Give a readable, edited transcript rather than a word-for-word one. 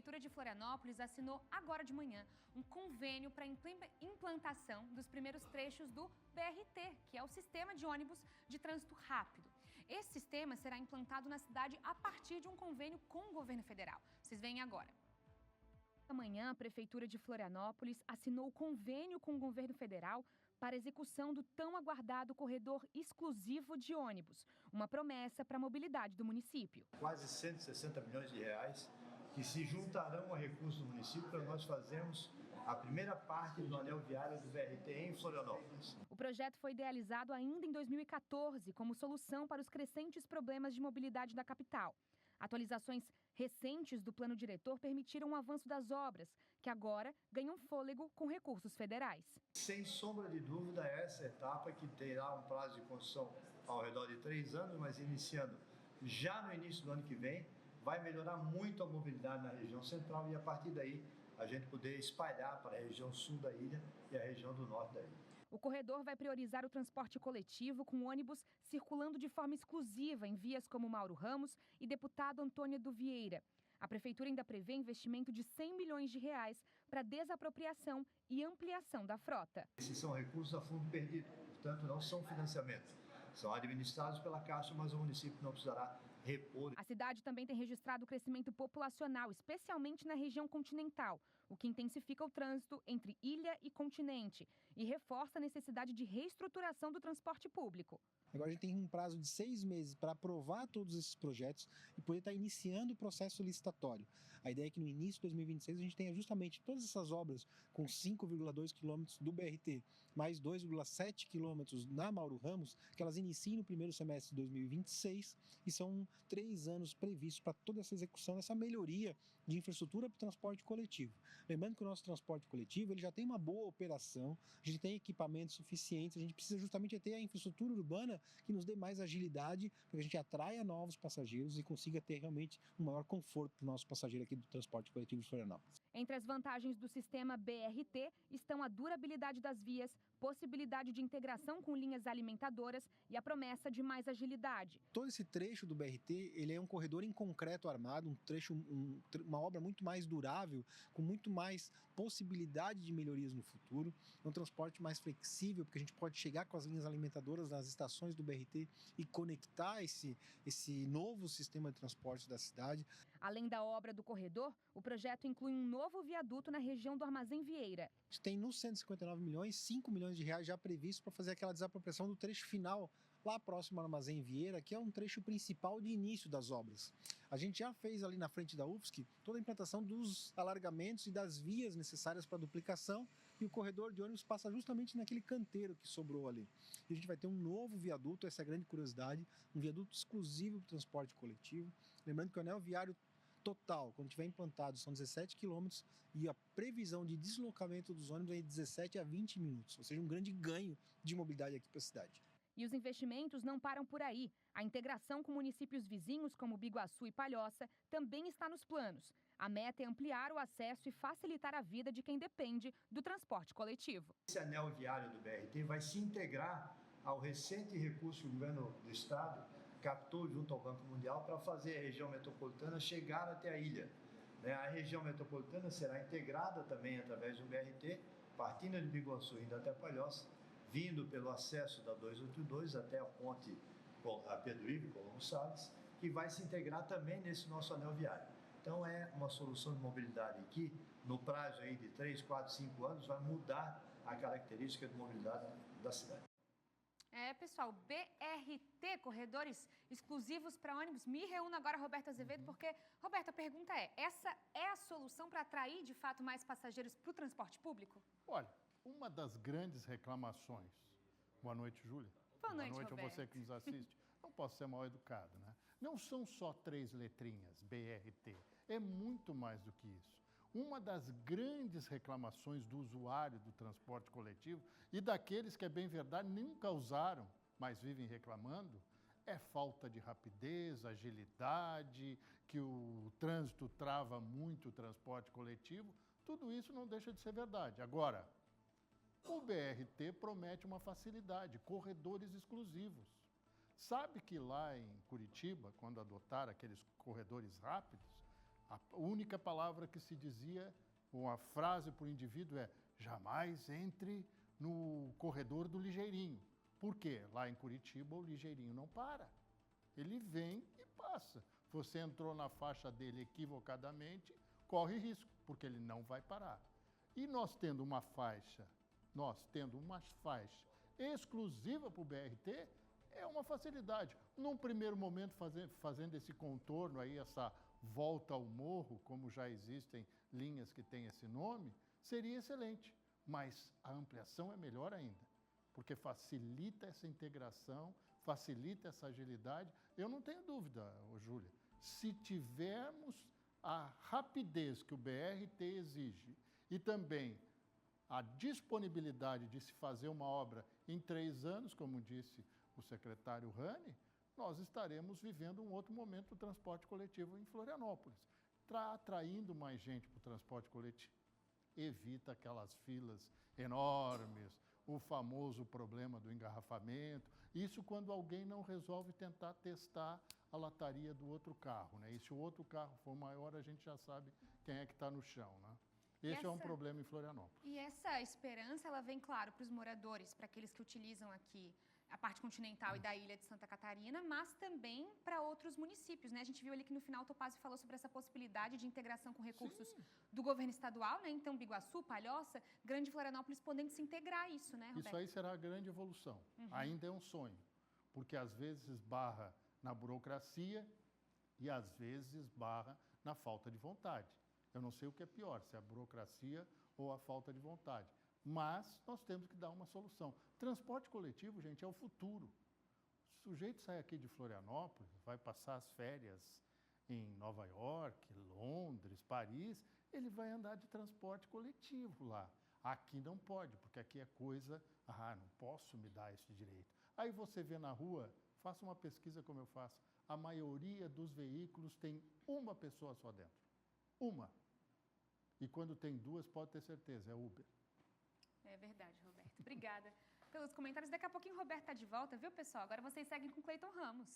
Prefeitura de Florianópolis assinou agora de manhã um convênio para a implantação dos primeiros trechos do BRT, que é o Sistema de Ônibus de Trânsito Rápido. Esse sistema será implantado na cidade a partir de um convênio com o governo federal. Vocês veem agora. Amanhã, a Prefeitura de Florianópolis assinou o convênio com o governo federal para a execução do tão aguardado corredor exclusivo de ônibus, uma promessa para a mobilidade do município. Quase 160 milhões de reais que se juntarão a recursos do município para nós fazermos a primeira parte do anel viário do BRT em Florianópolis. O projeto foi idealizado ainda em 2014 como solução para os crescentes problemas de mobilidade da capital. Atualizações recentes do plano diretor permitiram o avanço das obras, que agora ganham fôlego com recursos federais. Sem sombra de dúvida, essa etapa que terá um prazo de construção ao redor de 3 anos, mas iniciando já no início do ano que vem, vai melhorar muito a mobilidade na região central e a partir daí a gente poder espalhar para a região sul da ilha e a região do norte da ilha. O corredor vai priorizar o transporte coletivo com ônibus circulando de forma exclusiva em vias como Mauro Ramos e deputado Antônio do Vieira. A Prefeitura ainda prevê investimento de 100 milhões de reais para desapropriação e ampliação da frota. Esses são recursos a fundo perdido, portanto não são financiamentos. São administrados pela Caixa, mas o município não precisará repor. A cidade também tem registrado o crescimento populacional, especialmente na região continental, o que intensifica o trânsito entre ilha e continente e reforça a necessidade de reestruturação do transporte público. Agora a gente tem um prazo de 6 meses para aprovar todos esses projetos e poder estar iniciando o processo licitatório. A ideia é que no início de 2026 a gente tenha justamente todas essas obras com 5,2 quilômetros do BRT, mais 2,7 quilômetros na Mauro Ramos, que elas iniciem no primeiro semestre de 2026 e são 3 anos previstos para toda essa execução, essa melhoria de infraestrutura para o transporte coletivo. Lembrando que o nosso transporte coletivo ele já tem uma boa operação, a gente tem equipamentos suficientes, a gente precisa justamente ter a infraestrutura urbana que nos dê mais agilidade para que a gente atraia novos passageiros e consiga ter realmente um maior conforto para o nosso passageiro aqui do transporte coletivo de Florianópolis. Entre as vantagens do sistema BRT estão a durabilidade das vias, possibilidade de integração com linhas alimentadoras e a promessa de mais agilidade. Todo esse trecho do BRT ele é um corredor em concreto armado, uma obra muito mais durável, com muito mais possibilidade de melhorias no futuro. É um transporte mais flexível, porque a gente pode chegar com as linhas alimentadoras nas estações do BRT e conectar esse novo sistema de transporte da cidade. Além da obra do corredor, o projeto inclui um novo viaduto na região do Armazém Vieira. A gente tem nos 159 milhões, 5 milhões de reais já previstos para fazer aquela desapropriação do trecho final, lá próximo ao Armazém Vieira, que é um trecho principal de início das obras. A gente já fez ali na frente da UFSC toda a implantação dos alargamentos e das vias necessárias para a duplicação e o corredor de ônibus passa justamente naquele canteiro que sobrou ali. E a gente vai ter um novo viaduto, essa é a grande curiosidade, um viaduto exclusivo para o transporte coletivo. Lembrando que o anel viário total, quando estiver implantado, são 17 quilômetros e a previsão de deslocamento dos ônibus é de 17 a 20 minutos, ou seja, um grande ganho de mobilidade aqui para a cidade. E os investimentos não param por aí. A integração com municípios vizinhos, como Biguaçu e Palhoça, também está nos planos. A meta é ampliar o acesso e facilitar a vida de quem depende do transporte coletivo. Esse anel viário do BRT vai se integrar ao recente recurso que o governo do estado captou junto ao Banco Mundial para fazer a região metropolitana chegar até a ilha. A região metropolitana será integrada também através do BRT, partindo de Biguaçu indo até Palhoça, vindo pelo acesso da 282 até a ponte a Pedro Ivo, Colombo Salles, que vai se integrar também nesse nosso anel viário. Então é uma solução de mobilidade que, no prazo aí de 3, 4, 5 anos, vai mudar a característica de mobilidade da cidade. Pessoal, BRT, corredores exclusivos para ônibus. Me reúno agora, Roberto Azevedo, porque, Roberto, a pergunta é, essa é a solução para atrair, de fato, mais passageiros para o transporte público? Olha, uma das grandes reclamações... Boa noite, Júlia. Boa noite, a você que nos assiste. Não posso ser mal educado, né? Não são só 3 letrinhas, BRT. É muito mais do que isso. Uma das grandes reclamações do usuário do transporte coletivo e daqueles que, é bem verdade, nunca usaram, mas vivem reclamando, é falta de rapidez, agilidade, que o trânsito trava muito o transporte coletivo. Tudo isso não deixa de ser verdade. Agora, o BRT promete uma facilidade, corredores exclusivos. Sabe que lá em Curitiba, quando adotaram aqueles corredores rápidos, A única palavra que se dizia, uma frase por indivíduo é: jamais entre no corredor do ligeirinho. Por quê? Lá em Curitiba o ligeirinho não para. Ele vem e passa. Você entrou na faixa dele equivocadamente, corre risco, porque ele não vai parar. E nós tendo uma faixa exclusiva para o BRT, é uma facilidade. Num primeiro momento, fazendo esse contorno aí, essa volta ao morro, como já existem linhas que têm esse nome, seria excelente. Mas a ampliação é melhor ainda, porque facilita essa integração, facilita essa agilidade. Eu não tenho dúvida, Júlia, se tivermos a rapidez que o BRT exige e também a disponibilidade de se fazer uma obra em 3 anos, como disse o secretário Rani, nós estaremos vivendo um outro momento do transporte coletivo em Florianópolis. Atraindo mais gente para o transporte coletivo, evita aquelas filas enormes, o famoso problema do engarrafamento. Isso quando alguém não resolve tentar testar a lataria do outro carro, né? E se o outro carro for maior, a gente já sabe quem é que está no chão, né? Esse é um problema em Florianópolis. E essa esperança, ela vem, claro, para os moradores, para aqueles que utilizam aqui a parte continental e da ilha de Santa Catarina, mas também para outros municípios, né? A gente viu ali que no final o Topazio falou sobre essa possibilidade de integração com recursos do governo estadual, né? Então, Biguaçu, Palhoça, Grande Florianópolis podendo se integrar a isso, né, Roberto? Isso aí será a grande evolução. Ainda é um sonho, porque às vezes esbarra na burocracia e às vezes esbarra na falta de vontade. Eu não sei o que é pior, se é a burocracia ou a falta de vontade. Mas nós temos que dar uma solução. Transporte coletivo, gente, é o futuro. O sujeito sai aqui de Florianópolis, vai passar as férias em Nova York, Londres, Paris, ele vai andar de transporte coletivo lá. Aqui não pode, porque aqui é coisa, não posso me dar esse direito. Aí você vê na rua, faça uma pesquisa como eu faço, a maioria dos veículos tem uma pessoa só dentro. Uma. E quando tem 2, pode ter certeza, é Uber. É verdade, Roberto. Obrigada pelos comentários. Daqui a pouquinho o Roberto está de volta, viu, pessoal? Agora vocês seguem com Cleiton Ramos.